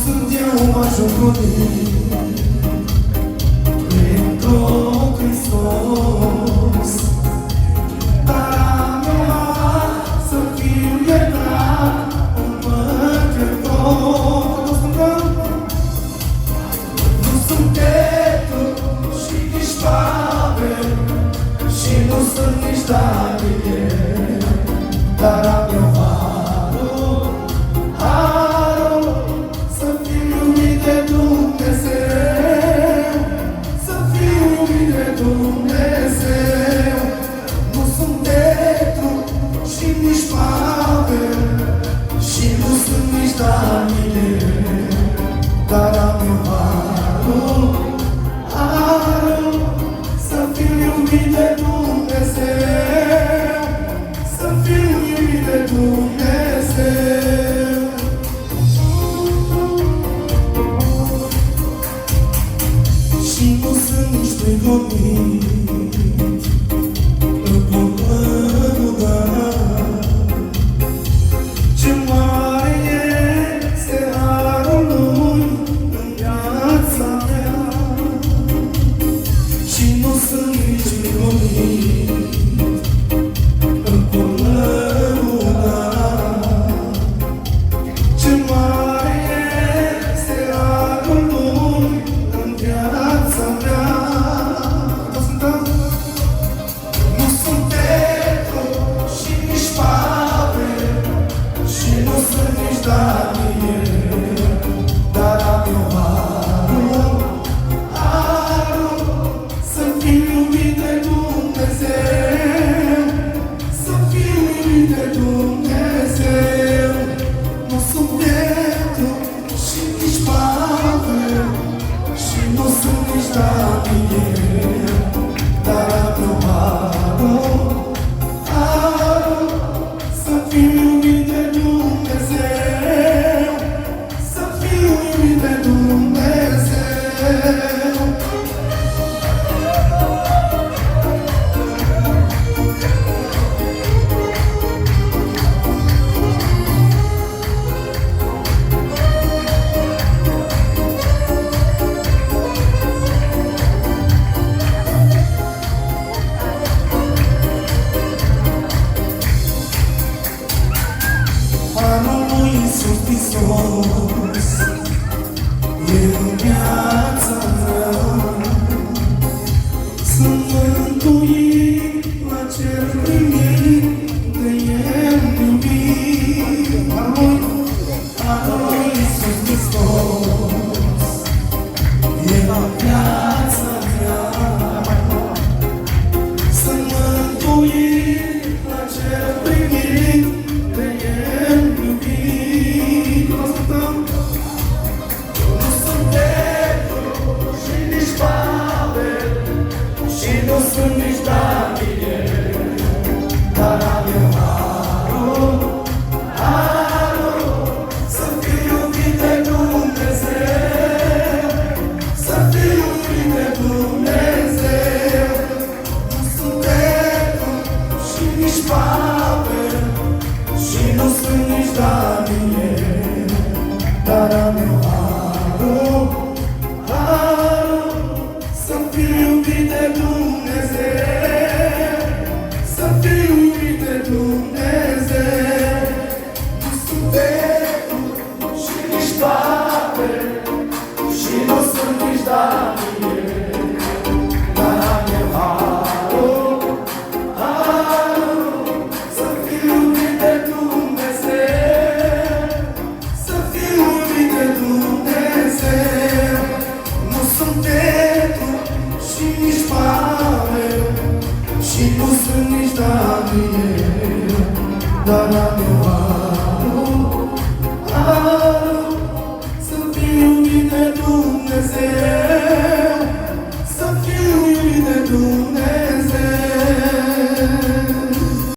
sunt eu ajutorul pentru Hristos. Dar am eu să fiu iertat un păcătos. Nu sunt Petru și nici Pavel și nu sunt nici Daniel, dar am eu harul să fiu iubit de Dumnezeu, să fiu iubit de Dumnezeu. Nu sunt Petru și nici Pavel și nu sunt nici Daniel, dar am eu harul să fiu iubit de Dumnezeu, să fiu iubit de Dumnezeu. Și nu sunt nici prigonit în pământul. Ce mare este harul Lui în viața mea. Și nu sunt nici prigonit în pământul. Ce mare este harul Lui în viața mea. Nu sunt Petru și nici Pavel și nu sunt nici Daniel, dar am eu harul să fiu iubit de Dumnezeu, să fiu iubit de Dumnezeu. Nu sunt Petru și nici Pavel și nu sunt nici Daniel, dar am eu harul să fiu iubit de Dumnezeu, să fiu iubit de Dumnezeu. Harul lui Iisus Hristos e în viața mea. Sunt mântuit la cer primit de El iubit. Harul lui Iisus Hristos e în viața mea. Sunt mântuit la cer primit de El iubit. Nu sunt Petru și nici Pavel și nu sunt nici Daniel, dar am eu harul să fiu iubit de Dumnezeu, să fiu iubit de Dumnezeu. Nu sunt Petru și nici Pavel și nu sunt nici Daniel, dar am eu harul să fiu iubit de Dumnezeu, să fiu iubit de Dumnezeu. Nu sunt Petru și nici Pavel și nu sunt nici Daniel, dar am eu harul să fiu iubit de Dumnezeu, să fiu iubit de Dumnezeu. Nu sunt Petru și nici Pavel și nu sunt nici Daniel, dar am eu